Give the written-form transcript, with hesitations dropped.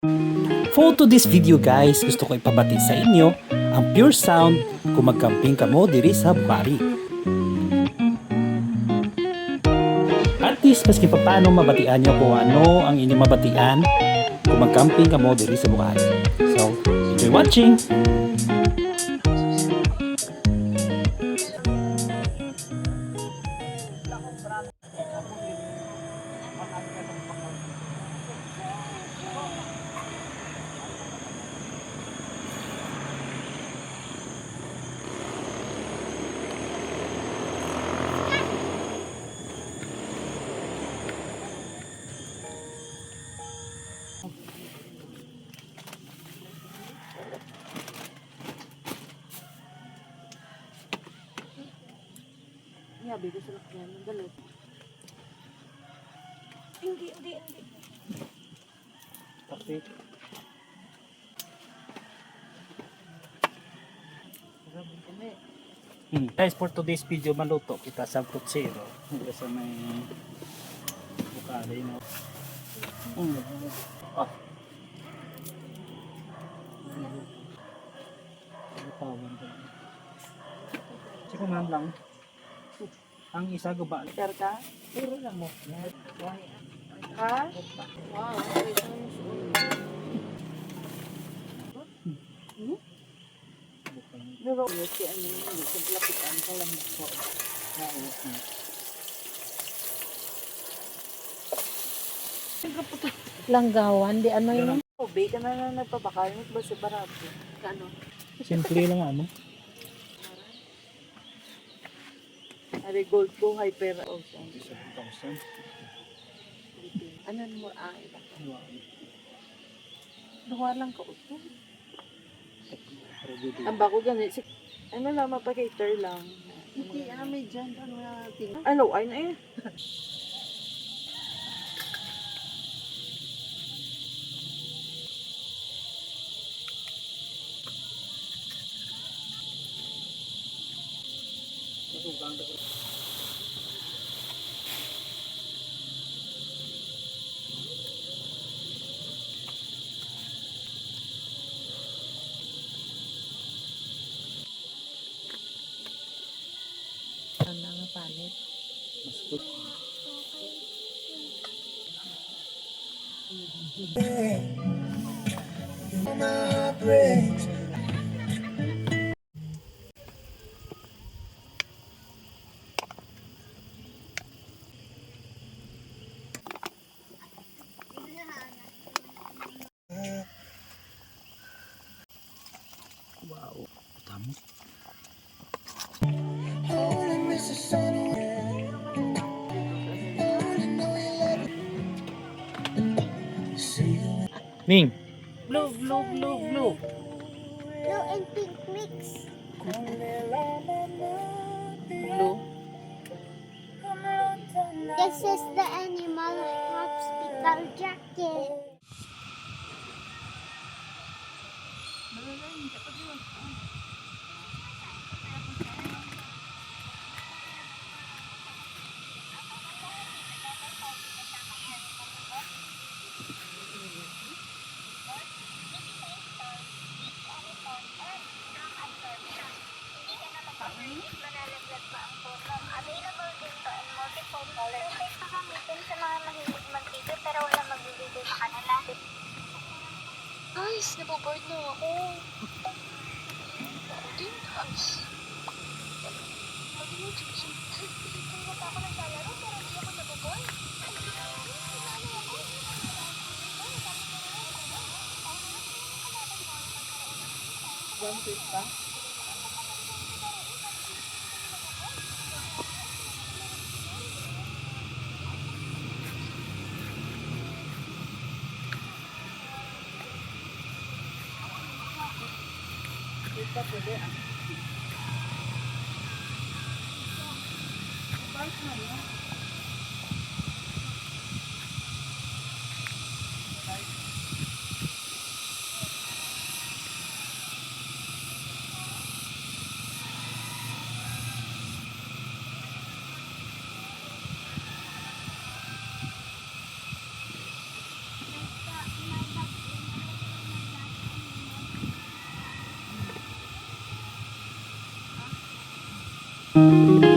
For this video guys, gusto ko ipabati sa inyo ang pure sound kung magcamping ka mo diri sa Bucari. At least maski pa paano mabatian nyo kung ano ang inyong mabatian kung magcamping ka mo diri sa Bucari. So, enjoy watching! Yabi ko sa lakyan ng galit. Hindi. Okay. Guys, for today's video, maluto kita sa kutsero. Dito sa may Bucari, no? Ah. Sige man lang. Ang isa guba. Sir ka? Puro lang mo. Ha? Wow. Pero si ano yung sa lapitan ka lang mo. Langgawan, di ano yung tubig ka na nagpapakalimot ba sa barabo? Ano? Simple lang ano. Ari gold ko hyper ocean. 1,000. Ano mo ay? Duwa lang ka uto. Ang bako ganit. Ano lang mapakater lang. Hindi may dyan ano natin. Ano ay na eh. Ano nga palit? Wow. Tama. Ning. Blue. Blue and pink mix. Blue. This is the animal hospital jacket. Manalaglag pa ang program. Available din to in multiple colors. Pwede pa gamitin sa mga mahilig mag-video pero wala mag-video sa kanila. Guys, naboboard na ako. Ako din, guys. Sabi mo, Jimson. Kung bata ako naglalaro pero hindi ako naboboard. One piece pa? Ito pwede ah. Balik na no? Bye.